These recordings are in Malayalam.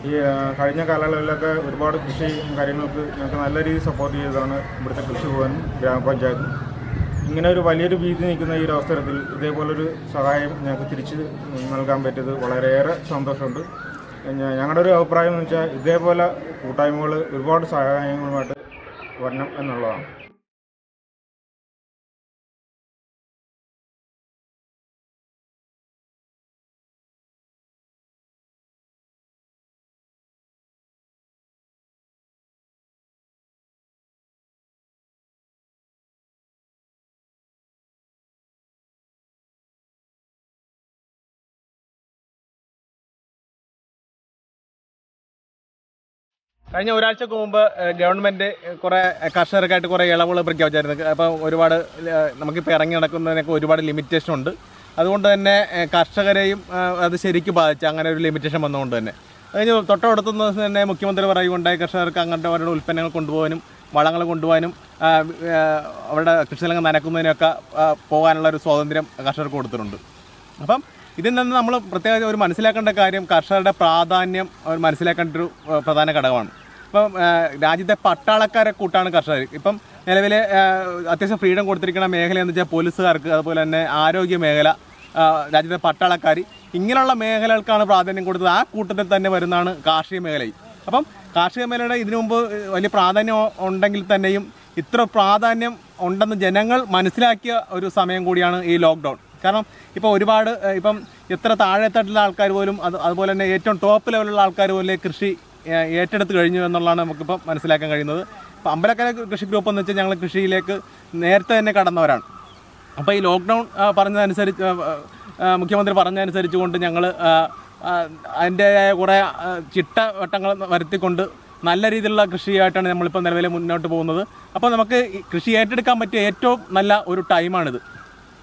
ഈ കഴിഞ്ഞ കാലങ്ങളിലൊക്കെ ഒരുപാട് കൃഷി കാര്യങ്ങൾക്ക് ഞങ്ങൾക്ക് നല്ല രീതിയിൽ സപ്പോർട്ട് ചെയ്തതാണ് ഇവിടുത്തെ കൃഷിഭവനും ഗ്രാമപഞ്ചായത്തും. ഇങ്ങനെ ഒരു വലിയൊരു ഭീതി നിൽക്കുന്ന ഈ ഒരു അവസരത്തിൽ ഇതേപോലൊരു സഹായം ഞങ്ങൾക്ക് തിരിച്ച് നൽകാൻ പറ്റിയത് വളരെയേറെ സന്തോഷമുണ്ട്. ഞങ്ങളുടെ ഒരു അഭിപ്രായം എന്ന് വെച്ചാൽ ഇതേപോലെ കൂട്ടായ്മകൾ ഒരുപാട് സഹായങ്ങളുമായിട്ട് വരണം എന്നുള്ളതാണ്. കഴിഞ്ഞ ഒരാഴ്ചക്ക് മുമ്പ് ഗവൺമെൻറ് കുറേ കർഷകർക്കായിട്ട് കുറേ ഇളവുകൾ പ്രഖ്യാപിച്ചായിരുന്നു. അപ്പം ഒരുപാട് നമുക്കിപ്പോൾ ഇറങ്ങി നടക്കുന്നതിനൊക്കെ ഒരുപാട് ലിമിറ്റേഷൻ ഉണ്ട്. അതുകൊണ്ട് തന്നെ കർഷകരെയും അത് ശരിക്കും ബാധിച്ചു. അങ്ങനെ ഒരു ലിമിറ്റേഷൻ വന്നുകൊണ്ട് തന്നെ കഴിഞ്ഞ് തൊട്ടടുത്തുനിന്ന് തന്നെ മുഖ്യമന്ത്രി പറയുകയുണ്ടായി കർഷകർക്ക് അങ്ങനത്തെ അവരുടെ ഉൽപ്പന്നങ്ങൾ കൊണ്ടുപോകാനും വളങ്ങൾ കൊണ്ടുപോകാനും അവരുടെ കൃഷിസ്ഥലങ്ങൾ നനക്കുന്നതിനൊക്കെ പോകാനുള്ള ഒരു സ്വാതന്ത്ര്യം കർഷകർക്ക് കൊടുത്തിട്ടുണ്ട്. അപ്പം ഇതിൽ നിന്ന് നമ്മൾ പ്രത്യേകം ഒരു മനസ്സിലാക്കേണ്ട കാര്യം കർഷകരുടെ പ്രാധാന്യം അവർ മനസ്സിലാക്കേണ്ട ഒരു പ്രധാന ഘടകമാണ്. ഇപ്പം രാജ്യത്തെ പട്ടാളക്കാരെ കൂട്ടാണ് കർഷകർ. ഇപ്പം നിലവിലെ അത്യാവശ്യം ഫ്രീഡം കൊടുത്തിരിക്കുന്ന മേഖല എന്ന് വെച്ചാൽ പോലീസുകാർക്ക്, അതുപോലെ തന്നെ ആരോഗ്യ മേഖല, രാജ്യത്തെ പട്ടാളക്കാർ, ഇങ്ങനെയുള്ള മേഖലകൾക്കാണ് പ്രാധാന്യം കൊടുത്തത്. ആ കൂട്ടത്തിൽ തന്നെ വരുന്നതാണ് കാർഷിക മേഖലയും. അപ്പം കാർഷിക മേഖലയുടെ ഇതിനു മുമ്പ് വലിയ പ്രാധാന്യം ഉണ്ടെങ്കിൽ തന്നെയും ഇത്ര പ്രാധാന്യം ഉണ്ടെന്ന് ജനങ്ങൾ മനസ്സിലാക്കിയ ഒരു സമയം കൂടിയാണ് ഈ ലോക്ക്ഡൗൺ. കാരണം ഇപ്പോൾ ഒരുപാട് ഇപ്പം എത്ര താഴെത്തട്ടിലുള്ള ആൾക്കാർ പോലും അതുപോലെ തന്നെ ഏറ്റവും ടോപ്പ് ലെവലുള്ള ആൾക്കാർ പോലും കൃഷി ഏറ്റെടുത്ത് കഴിഞ്ഞു എന്നുള്ളതാണ് നമുക്കിപ്പോൾ മനസ്സിലാക്കാൻ കഴിയുന്നത്. ഇപ്പോൾ അമ്പലക്കര കൃഷി ഗ്രൂപ്പ് എന്ന് വെച്ചാൽ ഞങ്ങൾ കൃഷിയിലേക്ക് നേരത്തെ തന്നെ കടന്നവരാണ്. അപ്പോൾ ഈ ലോക്ക്ഡൗൺ പറഞ്ഞതനുസരിച്ച് മുഖ്യമന്ത്രി പറഞ്ഞതനുസരിച്ച് കൊണ്ട് ഞങ്ങൾ അതിൻ്റെതായ കുറേ ചിട്ടവട്ടങ്ങൾ വരുത്തിക്കൊണ്ട് നല്ല രീതിയിലുള്ള കൃഷിയായിട്ടാണ് നമ്മളിപ്പോൾ നിലവിൽ മുന്നോട്ട് പോകുന്നത്. അപ്പോൾ നമുക്ക് കൃഷി ഏറ്റെടുക്കാൻ പറ്റിയ ഏറ്റവും നല്ല ഒരു ടൈമാണിത്.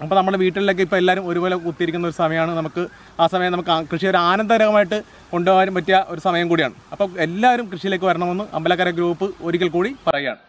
അപ്പോൾ നമ്മുടെ വീട്ടിലേക്ക് ഇപ്പോൾ എല്ലാവരും ഒരുപോലെ കുത്തിയിരിക്കുന്ന ഒരു സമയമാണ്. നമുക്ക് ആ സമയം നമുക്ക് കൃഷി ഒരു ആനന്ദകരമായിട്ട് കൊണ്ടുപോകാൻ പറ്റിയ ഒരു സമയം കൂടിയാണ്. അപ്പോൾ എല്ലാവരും കൃഷിയിലേക്ക് വരണമെന്ന് അമ്പലക്കര ഗ്രൂപ്പ് ഒരിക്കൽ കൂടി പറയുകയാണ്.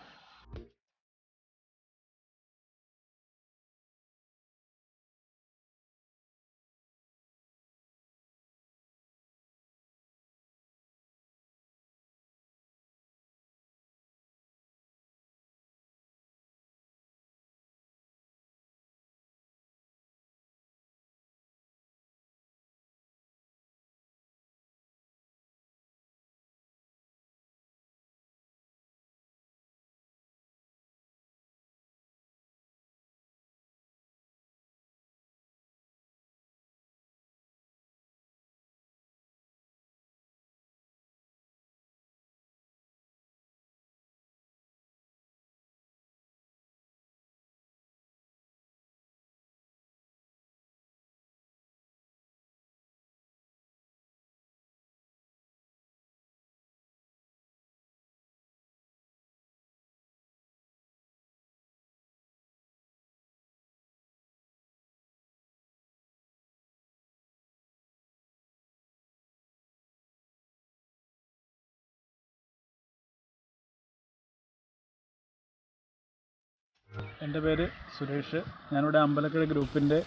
എൻ്റെ പേര് സുരേഷ്. ഞാനിവിടെ അമ്പലക്കര ഗ്രൂപ്പിൻ്റെ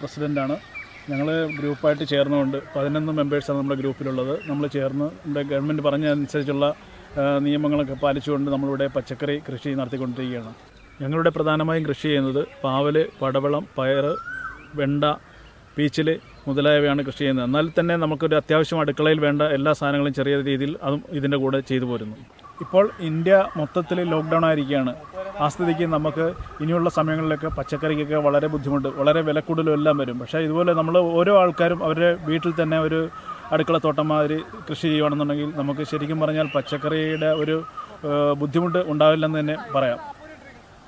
പ്രസിഡൻ്റാണ്. ഞങ്ങൾ ഗ്രൂപ്പായിട്ട് ചേർന്നുകൊണ്ട് 11 മെമ്പേഴ്സാണ് നമ്മുടെ ഗ്രൂപ്പിലുള്ളത്. നമ്മൾ ചേർന്ന് നമ്മുടെ ഗവൺമെൻറ് പറഞ്ഞതനുസരിച്ചുള്ള നിയമങ്ങളൊക്കെ പാലിച്ചുകൊണ്ട് നമ്മളിവിടെ പച്ചക്കറി കൃഷി നടത്തിക്കൊണ്ടിരിക്കുകയാണ്. ഞങ്ങളുടെ പ്രധാനമായും കൃഷി ചെയ്യുന്നത് പാവൽ, പടവളം, പയർ, വെണ്ട, പീച്ചിൽ മുതലായവയാണ് കൃഷി ചെയ്യുന്നത്. എന്നാൽ തന്നെ നമുക്കൊരു അത്യാവശ്യം അടുക്കളയിൽ വേണ്ട എല്ലാ സാധനങ്ങളും ചെറിയ രീതിയിൽ അതും ഇതിൻ്റെ കൂടെ ചെയ്തു പോരുന്നു. ഇപ്പോൾ ഇന്ത്യ മൊത്തത്തിൽ ലോക്ക്ഡൗൺ ആയിരിക്കുകയാണ്. ആ സ്ഥിതിക്ക് നമുക്ക് ഇനിയുള്ള സമയങ്ങളിലൊക്കെ പച്ചക്കറിക്കൊക്കെ വളരെ ബുദ്ധിമുട്ട്, വളരെ വില കൂടുതലും എല്ലാം വരും. പക്ഷേ ഇതുപോലെ നമ്മൾ ഓരോ ആൾക്കാരും അവരുടെ വീട്ടിൽ തന്നെ ഒരു അടുക്കളത്തോട്ടം മാതിരി കൃഷി ചെയ്യുകയാണെന്നുണ്ടെങ്കിൽ നമുക്ക് ശരിക്കും പറഞ്ഞാൽ പച്ചക്കറിയുടെ ഒരു ബുദ്ധിമുട്ട് ഉണ്ടാവില്ലെന്ന് തന്നെ പറയാം.